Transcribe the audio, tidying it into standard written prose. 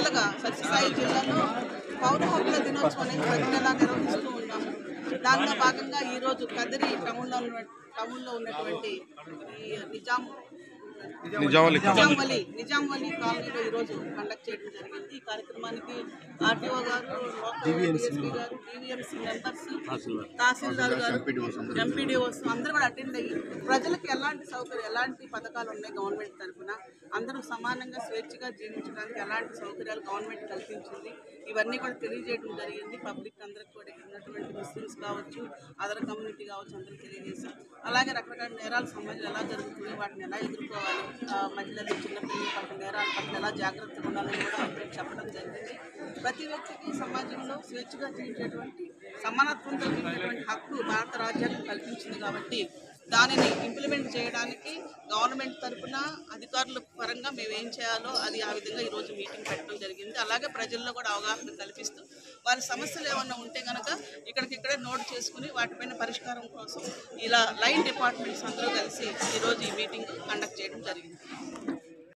నెలలుగా సత్యసాయి జిల్లాలో పౌర హక్కుల దినోత్సవం అనేది ప్రతి నెలా నిర్వహిస్తూ ఉన్నాము. దానిలో భాగంగా ఈరోజు కదిరి టౌన్లో ఉన్నటువంటి ఈ నిజాంవలి కాలనీలో ఈరోజు కండక్ట్ చేయడం జరిగింది. ఈ కార్యక్రమానికి ఆర్టీఓ గారు, డిఎస్పీ గారు, డివిఎంసీ మెంబర్స్, తహసీల్దార్ గారు, ఎంపీడీఓస్ అందరూ కూడా అటెండ్ అయ్యి ప్రజలకు ఎలాంటి సౌకర్యం, ఎలాంటి పథకాలు ఉన్నాయి గవర్నమెంట్ తరఫున, అందరూ సమానంగా స్వేచ్ఛగా జీవించడానికి ఎలాంటి సౌకర్యాలు గవర్నమెంట్ కల్పించింది, ఇవన్నీ కూడా తెలియజేయడం జరిగింది. పబ్లిక్ అందరికి కూడా ఉన్నటువంటి ముస్లిమ్స్ కావచ్చు, అదర్ కమ్యూనిటీ కావచ్చు, అందరూ తెలియజేశాం. అలాగే రకరకాల నేరాలు సమాజంలో ఎలా జరుగుతున్నాయి, వాటిని ఎలా ఎదుర్కోవాలి, మహిళలు, చిన్నపిల్లలు పట్ల నేరాల పట్ల ఎలా జాగ్రత్తగా ఉండాలని కూడా అందరికి చెప్పడం జరిగింది. ప్రతి వ్యక్తికి సమాజంలో స్వేచ్ఛగా జీవించేటువంటి సమానత్వంతో జీవించేటువంటి హక్కు భారత రాజ్యాంగం కల్పించింది. కాబట్టి దానిని ఇంప్లిమెంట్ చేయడానికి గవర్నమెంట్ తరఫున అధికారుల పరంగా మేము ఏం చేయాలో అది ఆ విధంగా ఈరోజు మీటింగ్ పెట్టడం జరిగింది. అలాగే ప్రజల్లో కూడా అవగాహన కల్పిస్తూ వారి సమస్యలు ఏమన్నా ఉంటే కనుక ఇక్కడికిక్కడే నోట్ చేసుకుని వాటిపైన పరిష్కారం కోసం ఇలా లైన్ డిపార్ట్మెంట్స్ అందరూ కలిసి ఈరోజు ఈ మీటింగ్ కండక్ట్ చేయడం జరిగింది.